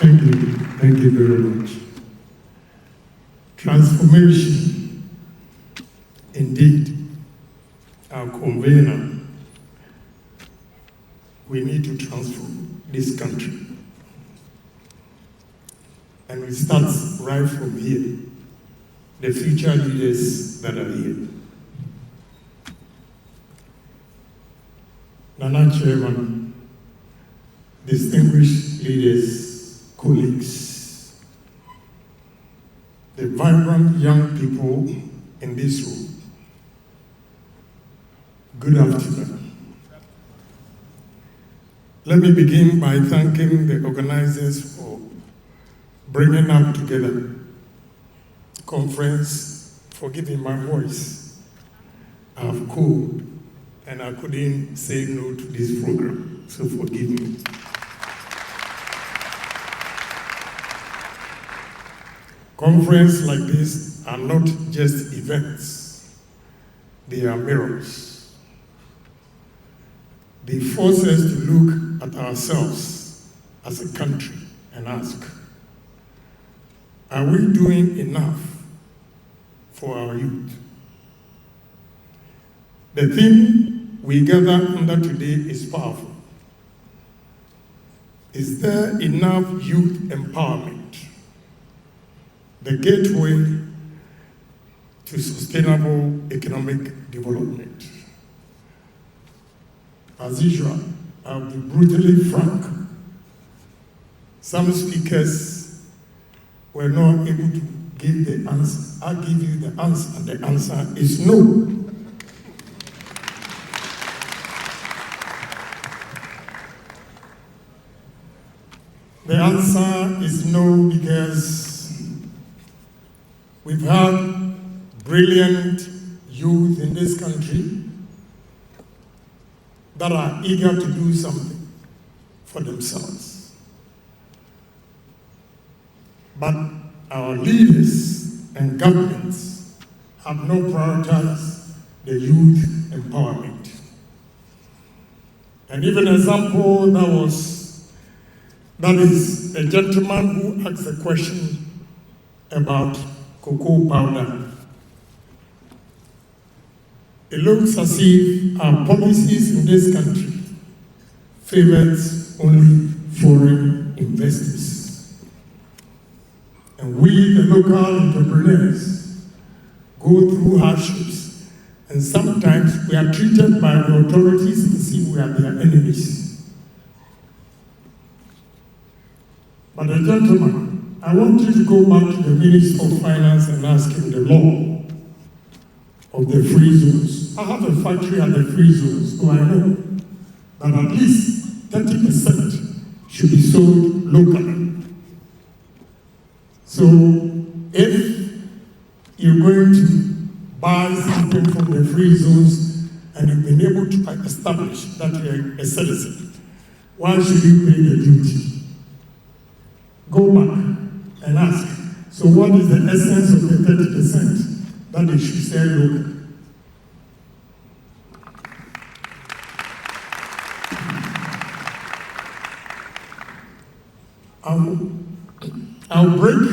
Thank you. Thank you very much. Transformation, indeed, our convener. We need to transform this country. And it starts right from here, the future leaders that are here. Nana Chairman, distinguished leaders, colleagues, the vibrant young people in this room, good afternoon. Let me begin by thanking the organizers for bringing up together the conference, for giving my voice. I have called and I couldn't say no to this program, so forgive me. Conferences like this are not just events, they are mirrors. They force us to look at ourselves as a country and ask, are we doing enough for our youth? The theme we gather under today is powerful. Is there enough youth empowerment? The gateway to sustainable economic development. As usual, I'll be brutally frank. Some speakers were not able to give the answer. I'll give you the answer, and the answer is no. The answer is no because we've had brilliant youth in this country that are eager to do something for themselves. But our leaders and governments have not prioritized the youth empowerment. And even an example that is a gentleman who asked a question about cocoa powder. It looks as if our policies in this country favors only foreign investors. And we, the local entrepreneurs, go through hardships, and sometimes we are treated by the authorities as if we are their enemies. But the gentleman, I want you to go back to the Minister of Finance and ask him the law of the free zones. I have a factory at the free zones, so I know that at least 30% should be sold locally. So if you're going to buy something from the free zones and you've been able to establish that you're a citizen, why should you pay the duty? Go back and ask, so what is the essence of the 30% that they should sell locally? I'll break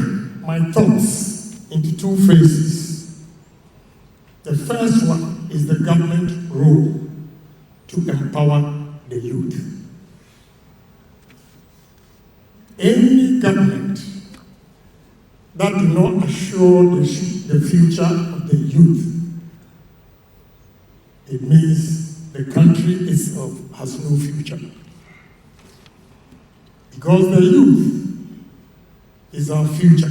my thoughts into two phases. The first one is the government role to empower the youth. Any government that do not assure the future of the youth, it means the country itself has no future. Because the youth is our future.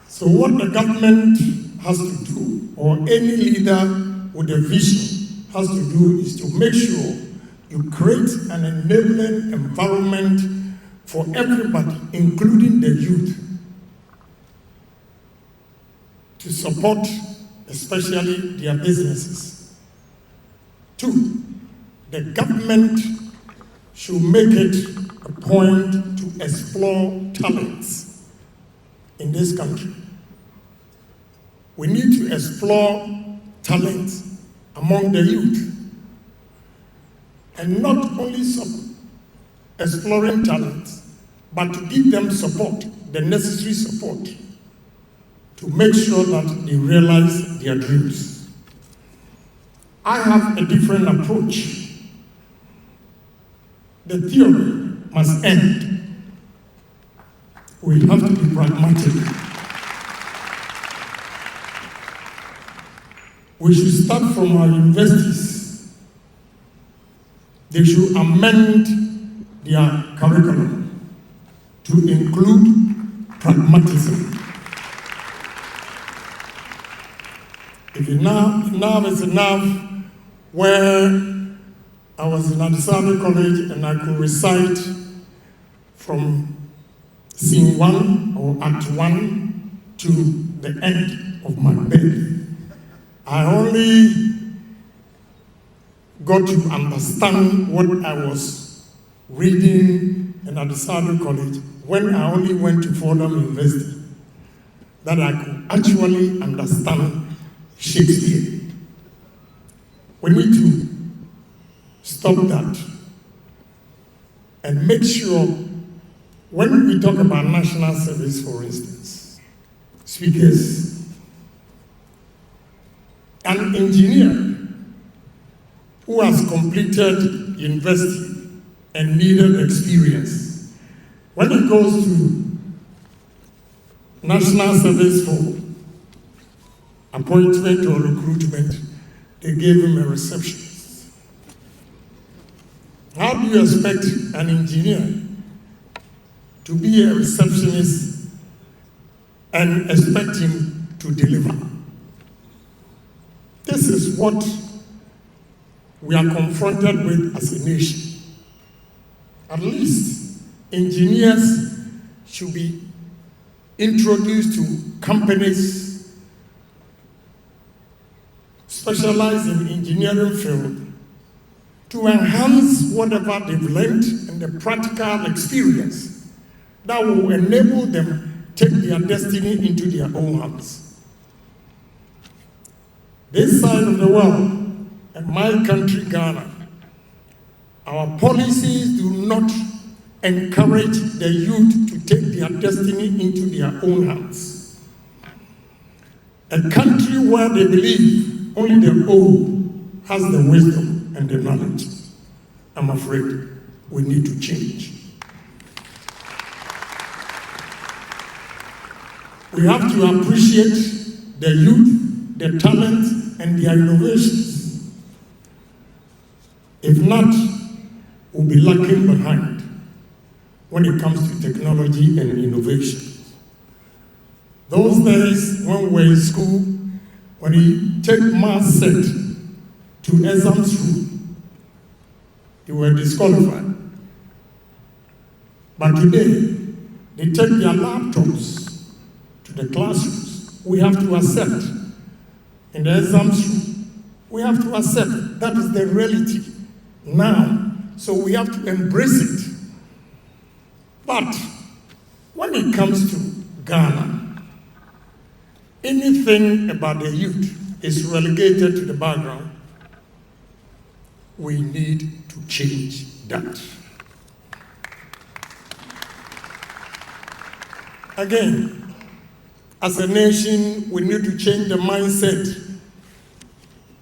So what the government has to do, or any leader with a vision has to do, is to make sure you create an enabling environment for everybody, including the youth, to support especially their businesses. Two, the government should make it a point to explore talents in this country. We need to explore talents among the youth. and not only exploring talents, but to give them support, the necessary support, to make sure that they realize their dreams. I have a different approach. The theory must end. We have to be pragmatic. We should start from our universities. They should amend their curriculum to include pragmatism. If enough is enough, where I was in Agyapong College and I could recite from scene 1 or act 1 to the end of my bed, I only got to understand what I was reading in Agyapong College when I only went to Fordham University, that I could actually understand Shakespeare. We need to stop that and make sure when we talk about national service, for instance, speakers, an engineer who has completed university and needed experience, when he goes to national service for appointment or recruitment, they gave him a receptionist. How do you expect an engineer to be a receptionist and expect him to deliver? This is what we are confronted with as a nation. At least engineers should be introduced to companies specialized in engineering field to enhance whatever they've learned and the practical experience that will enable them take their destiny into their own hands. This side of the world, and my country, Ghana, our policies do not encourage the youth to take their destiny into their own hands. A country where they believe only the old has the wisdom and the knowledge. I'm afraid we need to change. We have to appreciate the youth, their talent, and their innovations. If not, we'll be lagging behind when it comes to technology and innovation. Those days when we were in school, when you take math set to exams room, you were disqualified. But today, they take their laptops to the classrooms. We have to accept. In the exams room, we have to accept that is the reality now. So we have to embrace it. But when it comes to Ghana, anything about the youth is relegated to the background. We need to change that. Again, as a nation, we need to change the mindset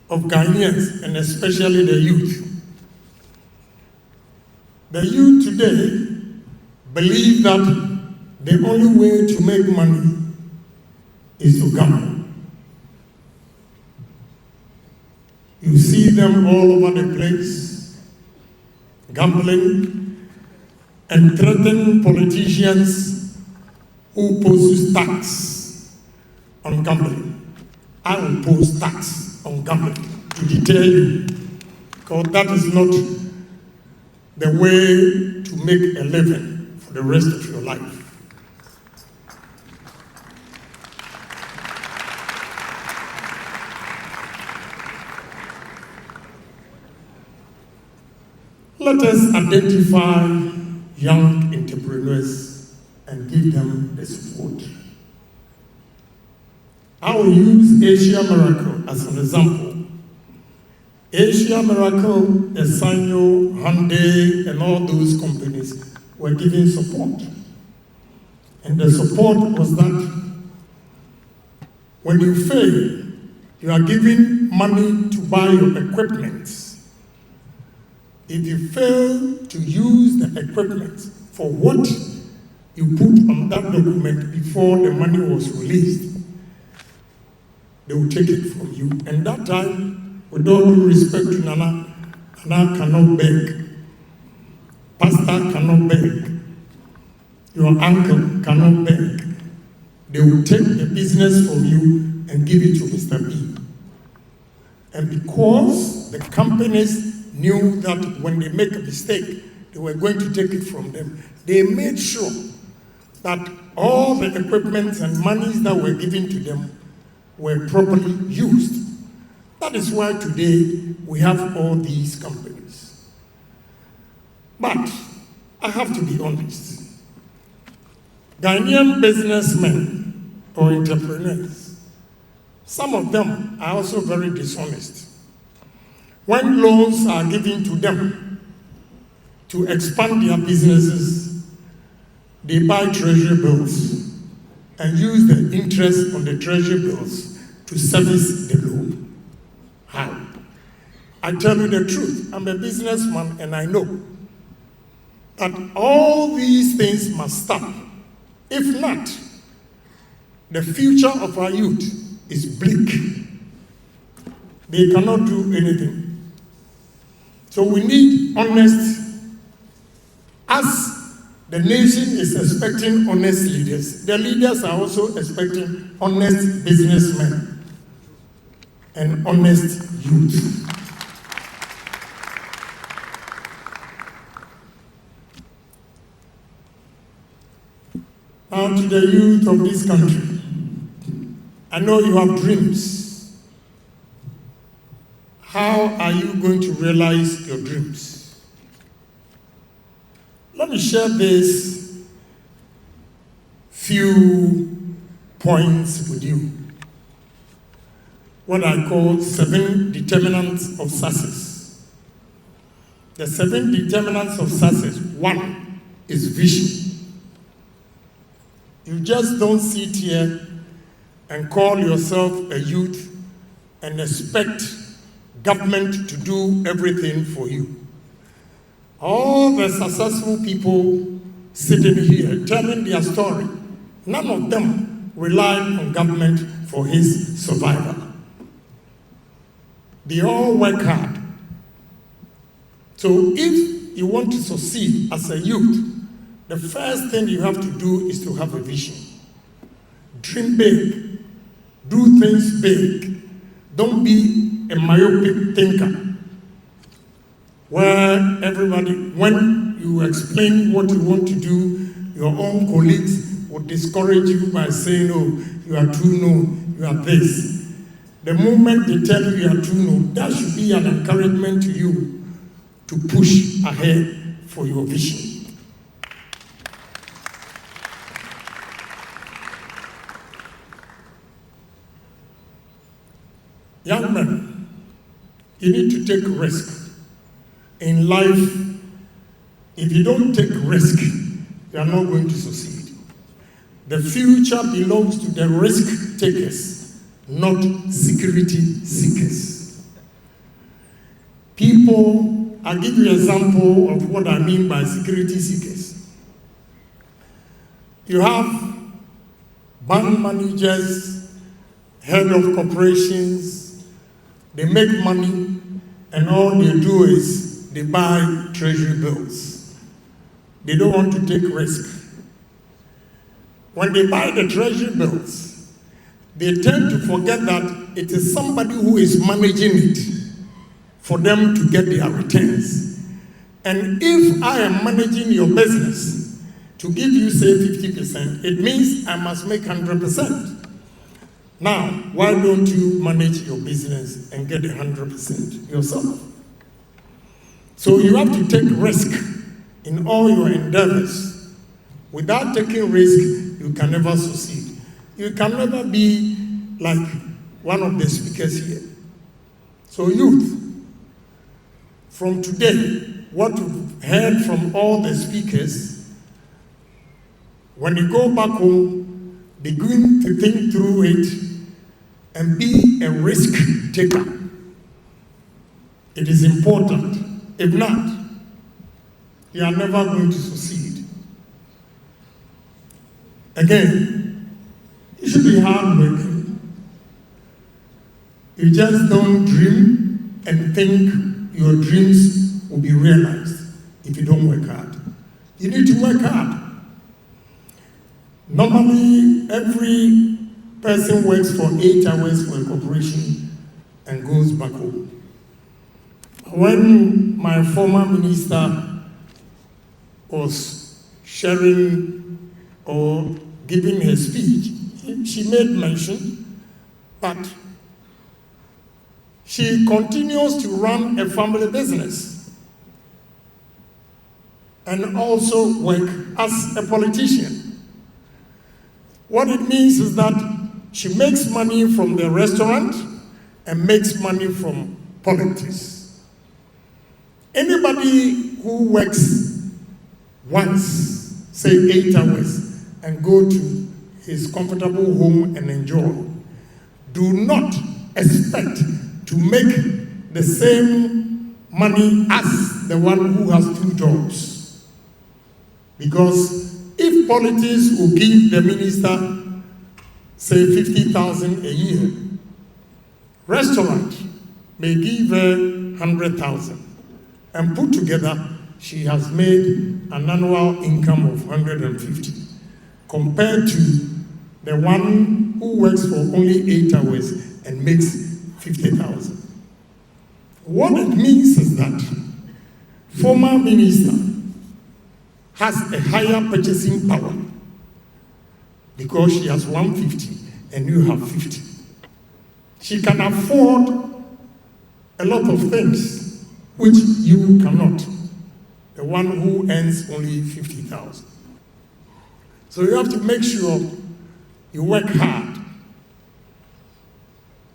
of Ghanaians, and especially the youth. The youth today believe that the only way to make money is to gamble. You see them all over the place, gambling, and threatening politicians who pose tax on gambling. I will pose tax on gambling to deter you, because that is not the way to make a living for the rest of your life. Let us identify young entrepreneurs and give them the support. I will use Asia Miracle as an example. Asia Miracle, Esanyo, Hyundai, and all those companies were giving support. And the support was that when you fail, you are given money to buy your equipment. If you fail to use the equipment for what you put on that document before the money was released, they will take it from you. And that time, with all due respect to Nana, Nana cannot beg. Pastor cannot beg. Your uncle cannot beg. They will take the business from you and give it to Mr. B. And because the companies knew that when they make a mistake, they were going to take it from them, they made sure that all the equipment and monies that were given to them were properly used. That is why today we have all these companies. But I have to be honest. Ghanaian businessmen or entrepreneurs, some of them are also very dishonest. When loans are given to them to expand their businesses, they buy treasury bills and use the interest on the treasury bills to service the loan. How? I tell you the truth, I'm a businessman and I know that all these things must stop. If not, the future of our youth is bleak. They cannot do anything. So we need honest, as the nation is expecting honest leaders, the leaders are also expecting honest businessmen and honest youth. Now to the youth of this country, I know you have dreams. How are you going to realize your dreams? Let me share this few points with you. What I call 7 determinants of success. The 7 determinants of success. 1 is vision. You just don't sit here and call yourself a youth and expect government to do everything for you. All the successful people sitting here telling their story, none of them relied on government for his survival. They all work hard. So if you want to succeed as a youth, the first thing you have to do is to have a vision. Dream big. Do things big. Don't be a myopic thinker where everybody, when you explain what you want to do, your own colleagues will discourage you by saying, oh, you are too no, you are this. The moment they tell you you are too no, that should be an encouragement to you to push ahead for your vision. Young men, you need to take risk. In life, if you don't take risk, you are not going to succeed. The future belongs to the risk takers, not security seekers. People, I'll give you an example of what I mean by security seekers. You have bank managers, head of corporations. They make money, and all they do is they buy treasury bills. They don't want to take risk. When they buy the treasury bills, they tend to forget that it is somebody who is managing it for them to get their returns. And if I am managing your business to give you, say, 50%, it means I must make 100%. Now, why don't you manage your business and get 100% yourself? So you have to take risk in all your endeavors. Without taking risk, you can never succeed. You can never be like one of the speakers here. So youth, from today, what we've heard from all the speakers, when you go back home, begin to think through it and be a risk taker. It is important. If not, you are never going to succeed. Again, you should be hardworking. You just don't dream and think your dreams will be realized if you don't work hard. You need to work hard. Normally, every person works for 8 hours for a corporation and goes back home. When my former minister was sharing or giving her speech, she made mention that she continues to run a family business and also work as a politician. What it means is that she makes money from the restaurant and makes money from politics. Anybody who works once, say 8 hours, and go to his comfortable home and enjoy, do not expect to make the same money as the one who has 2 jobs. Because if politics will give the minister, say 50,000 a year, restaurant may give her 100,000. And put together, she has made an annual income of 150, compared to the one who works for only 8 hours and makes 50,000. What it means is that former minister has a higher purchasing power because she has 150 and you have 50. She can afford a lot of things which you cannot, the one who earns only 50,000. So you have to make sure you work hard.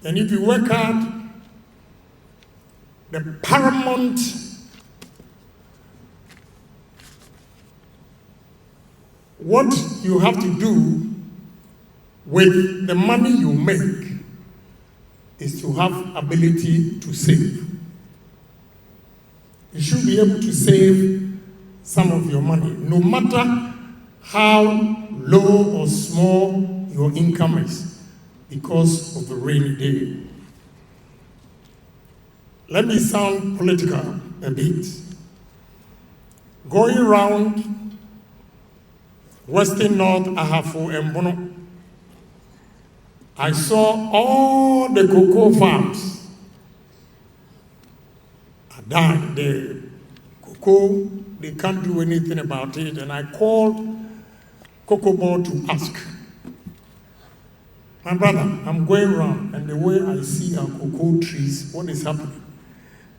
And if you work hard, the paramount what you have to do with the money you make is to have ability to save. You should be able to save some of your money, no matter how low or small your income is, because of the rainy day. Let me sound political a bit. Going around Western North, Ahafo, and Bono, I saw all the cocoa farms. The cocoa, they can't do anything about it, and I called Cocoa Board to ask. My brother, I'm going around, and the way I see our cocoa trees, what is happening?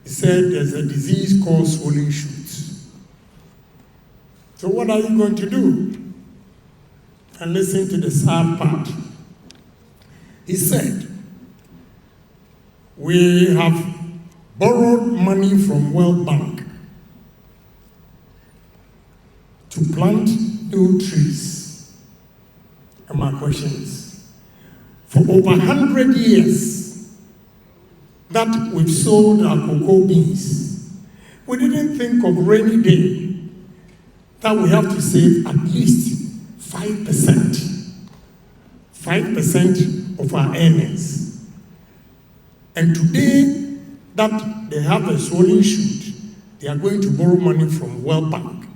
He said there's a disease called swollen shoots. So what are you going to do? And listen to the sad part. He said, we have borrowed money from World Bank to plant new trees. And my question is, for over 100 years that we've sold our cocoa beans, we didn't think of rainy day that we have to save at least 5%. 5% of our earnings. And today, that they have a swollen shoot, they are going to borrow money from World Bank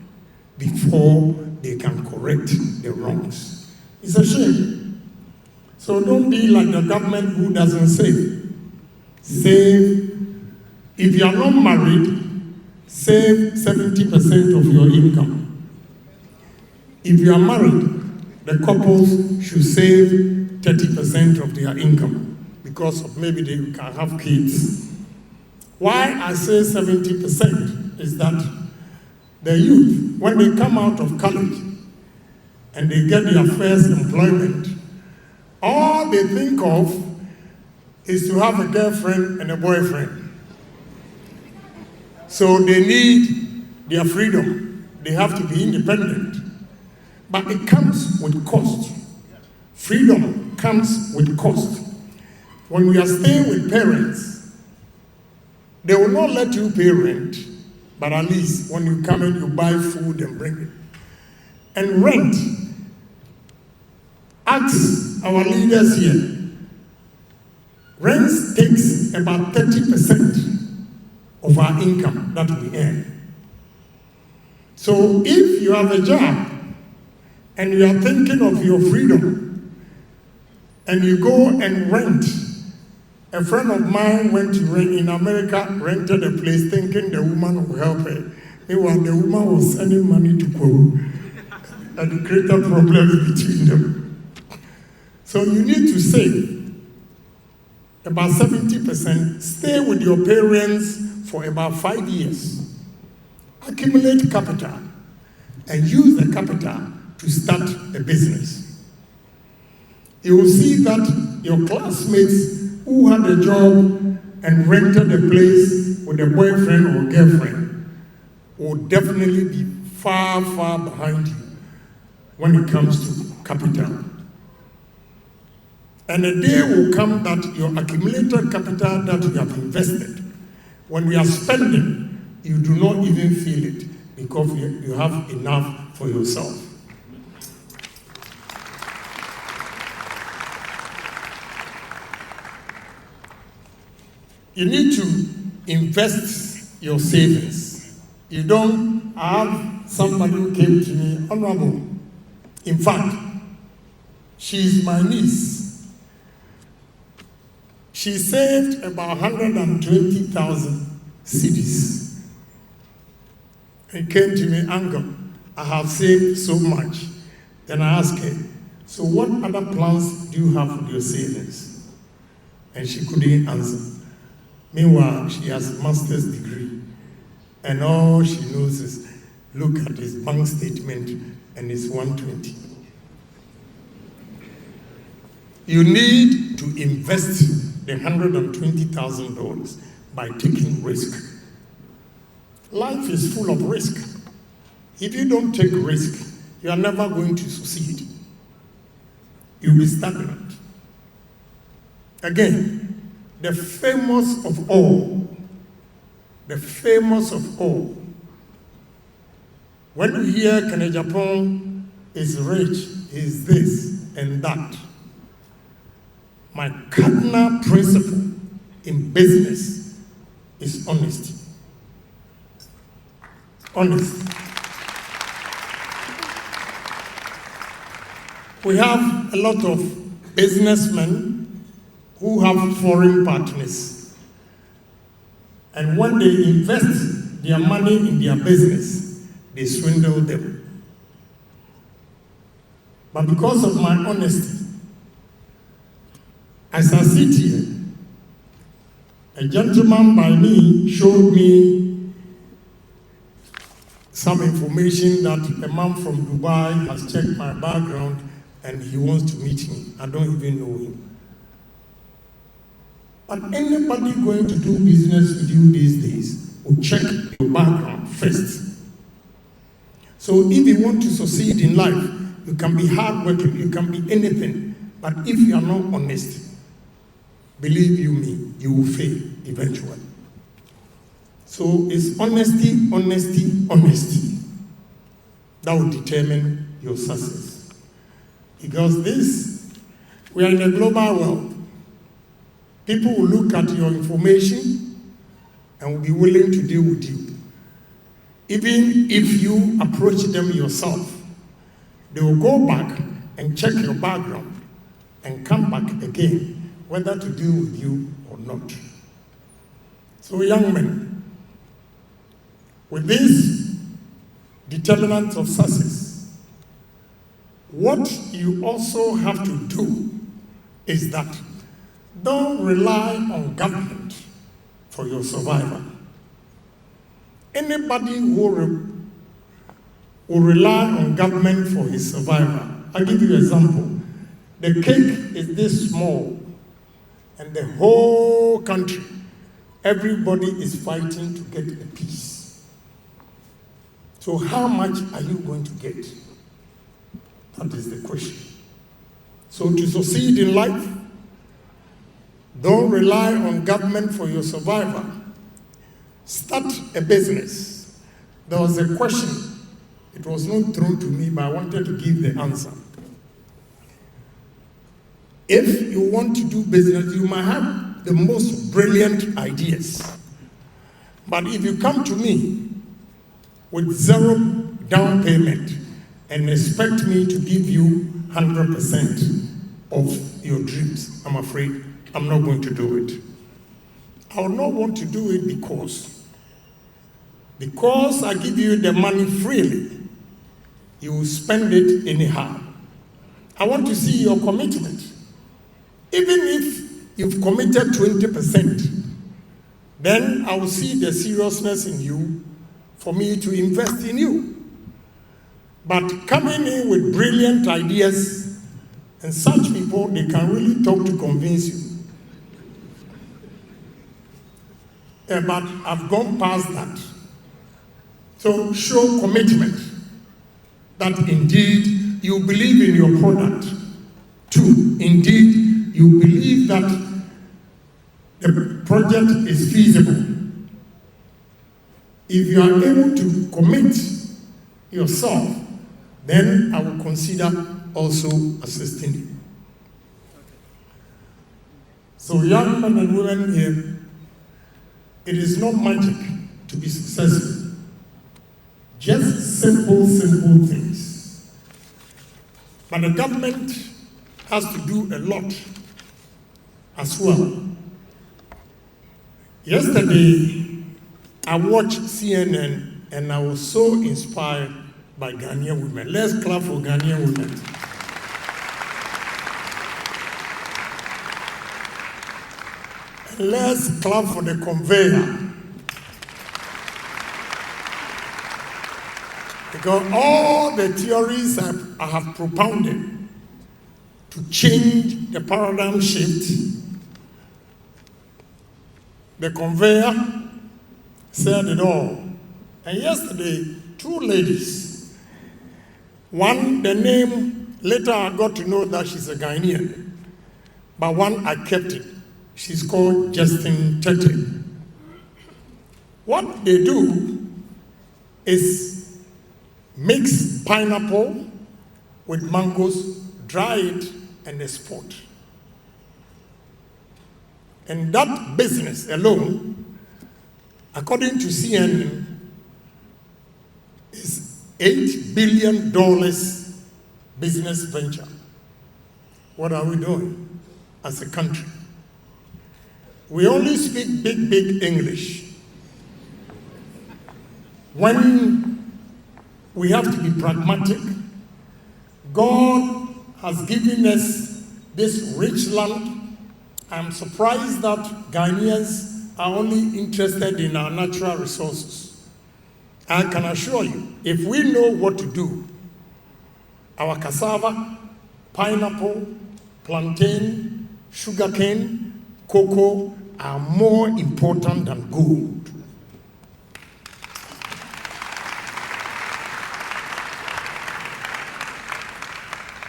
before they can correct the wrongs. It's a shame. So don't be like the government who doesn't save. Save. If you are not married, save 70% of your income. If you are married, the couples should save 30% of their income because of maybe they can have kids. Why I say 70% is that the youth, when they come out of college and they get their first employment, all they think of is to have a girlfriend and a boyfriend. So they need their freedom. They have to be independent. But it comes with cost. Freedom comes with cost. When we are staying with parents, they will not let you pay rent, but at least when you come in, you buy food and bring it. And rent, ask our leaders here, rent takes about 30% of our income that we earn. So if you have a job and you are thinking of your freedom and you go and rent, a friend of mine went to rent in America, rented a place thinking the woman will help her. Meanwhile, the woman was sending money to Kwo, and it created problems between them. So you need to save about 70%, stay with your parents for about 5 years, accumulate capital, and use the capital to start a business. You will see that your classmates who had a job and rented a place with a boyfriend or girlfriend will definitely be far, far behind you when it comes to capital. And a day will come that your accumulated capital that you have invested, when you are spending, you do not even feel it because you have enough for yourself. You need to invest your savings. You don't have somebody who came to me, Honorable. In fact, she's my niece. She saved about 120,000 cedis. He came to me, Uncle, I have saved so much. Then I asked her, so what other plans do you have with your savings? And she couldn't answer. Meanwhile, she has a master's degree, and all she knows is look at his bank statement and it's 120. You need to invest the $120,000 by taking risk. Life is full of risk. If you don't take risk, you are never going to succeed. You'll be stagnant. Again, the famous of all, when you hear Agyapong is rich, is this and that, my cardinal principle in business is honesty. Honesty. We have a lot of businessmen who have foreign partners. And when they invest their money in their business, they swindle them. But because of my honesty, as I sit here, a gentleman by me showed me some information that a man from Dubai has checked my background and he wants to meet me. I don't even know him. But anybody going to do business with you these days will check your background first. So if you want to succeed in life, you can be hardworking, you can be anything. But if you are not honest, believe you me, you will fail eventually. So it's honesty, honesty, honesty that will determine your success. Because we are in a global world. People will look at your information and will be willing to deal with you. Even if you approach them yourself, they will go back and check your background and come back again, whether to deal with you or not. So young men, with these determinants of success, what you also have to do is that don't rely on government for your survival. Anybody who will rely on government for his survival, I'll give you an example. The cake is this small, and the whole country everybody is fighting to get a piece. So how much are you going to get? That is the question. So to succeed in life, don't rely on government for your survival. Start a business. There was a question. It was not thrown to me, but I wanted to give the answer. If you want to do business, you might have the most brilliant ideas. But if you come to me with zero down payment and expect me to give you 100% of your dreams, I'm afraid I'm not going to do it. I will not want to do it because I give you the money freely, you will spend it anyhow. I want to see your commitment. Even if you've committed 20%, then I will see the seriousness in you for me to invest in you. But coming in with brilliant ideas, and such people, they can really talk to convince you. But I've gone past that. So show commitment that indeed you believe in your product. Two, indeed you believe that the project is feasible. If you are able to commit yourself, then I will consider also assisting you. So young men and women here, it is not magic to be successful. Just simple things. But the government has to do a lot as well. Yesterday, I watched CNN and I was so inspired by Ghanaian women. Let's clap for Ghanaian women. And let's clap for the conveyor. Because all the theories I have propounded to change the paradigm shift, the conveyor said it all. And yesterday, two ladies, one, the name, later I got to know that she's a Ghanaian, but one I kept it. She's called Justin Tete. What they do is mix pineapple with mangoes, dry it, and export. And that business alone, according to CNN, is $8 billion business venture. What are we doing as a country? We only speak big English. When we have to be pragmatic, God has given us this rich land. I'm surprised that Ghanaians are only interested in our natural resources. I can assure you, if we know what to do, our cassava, pineapple, plantain, sugarcane, cocoa are more important than gold.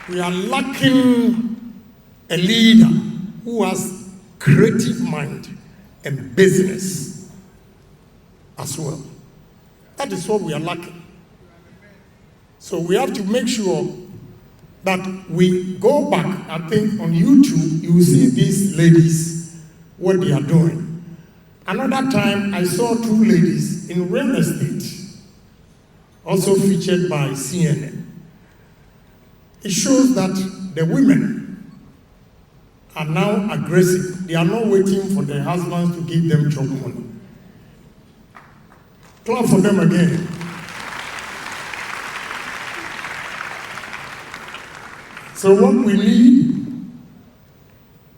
We are lacking a leader who has creative mind and business as well. That is what we are lacking. So we have to make sure that we go back. I think on YouTube, you will see these ladies, what they are doing. Another time, I saw two ladies in real estate, also featured by CNN. It shows that the women are now aggressive. They are not waiting for their husbands to give them job money. Clap for them again. So what we need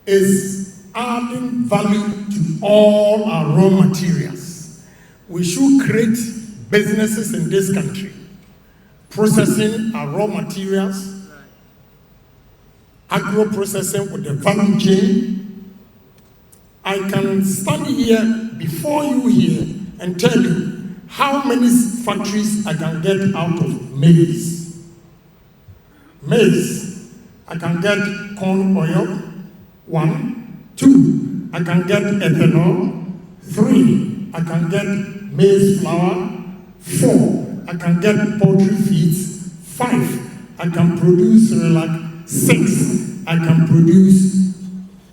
is adding value to all our raw materials. We should create businesses in this country, processing our raw materials, agro-processing with the value chain. I can stand here stand before you here and tell you how many factories I can get out of maize. Maize, I can get corn oil, 1. 2, I can get ethanol. 3, I can get maize flour. 4, I can get poultry feeds. 5, I can produce Cerelac. 6, I can produce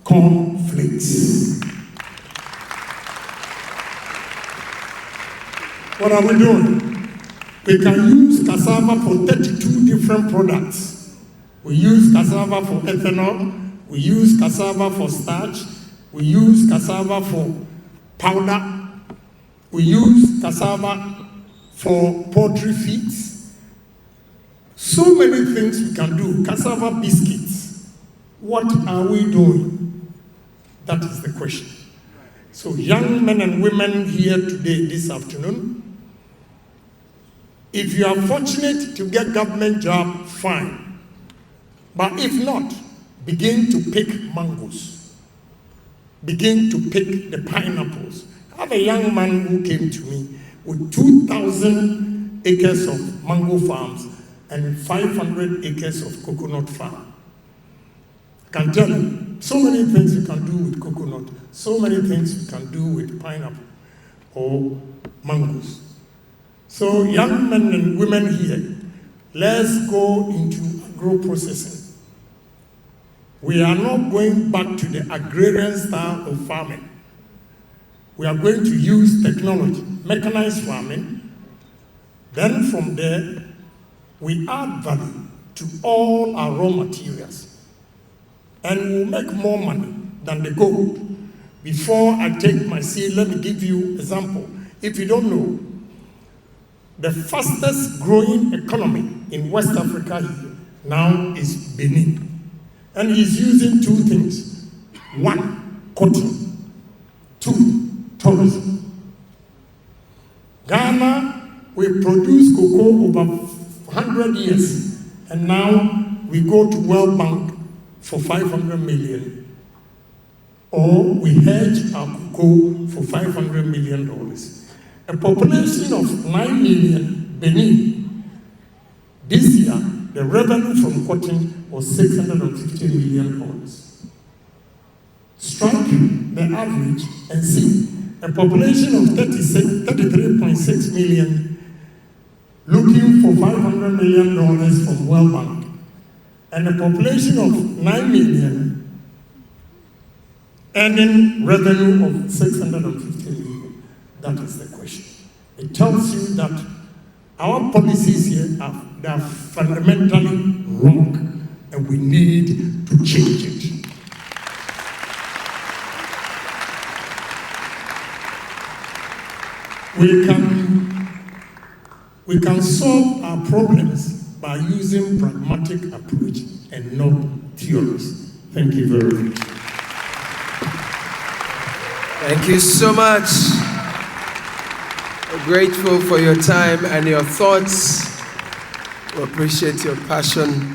corn flakes. What are we doing? We can use cassava for 32 different products. We use cassava for ethanol, we use cassava for starch, we use cassava for powder, we use cassava for poultry feeds. So many things we can do. Cassava biscuits. What are we doing? That is the question. So young men and women here today, this afternoon, if you are fortunate to get government job, fine. But if not, begin to pick mangoes. Begin to pick the pineapples. I have a young man who came to me with 2,000 acres of mango farms and 500 acres of coconut farm. I can tell you, so many things you can do with coconut, so many things you can do with pineapple or mangoes. So young men and women here, let's go into agro-processing. We are not going back to the agrarian style of farming. We are going to use technology, mechanized farming. Then from there, we add value to all our raw materials. And we'll make more money than the gold. Before I take my seed, let me give you an example. If you don't know, the fastest growing economy in West Africa here now is Benin. And he's using 2 things. 1, cotton. 2, tourism. Ghana, we produce cocoa over 100 years. And now we go to World Bank for 500 million. Or we hedge our cocoa for $500 million. A population of 9 million Benin. This year, the revenue from cotton was $650 million. Strike the average and see a population of 33.6 million looking for $500 million from World Bank, and a population of 9 million earning revenue of $650 million. That is the question. It tells you that our policies here are fundamentally wrong, and we need to change it. We can solve our problems by using pragmatic approach and not theories. Thank you very much. Thank you so much. We're grateful for your time and your thoughts. We appreciate your passion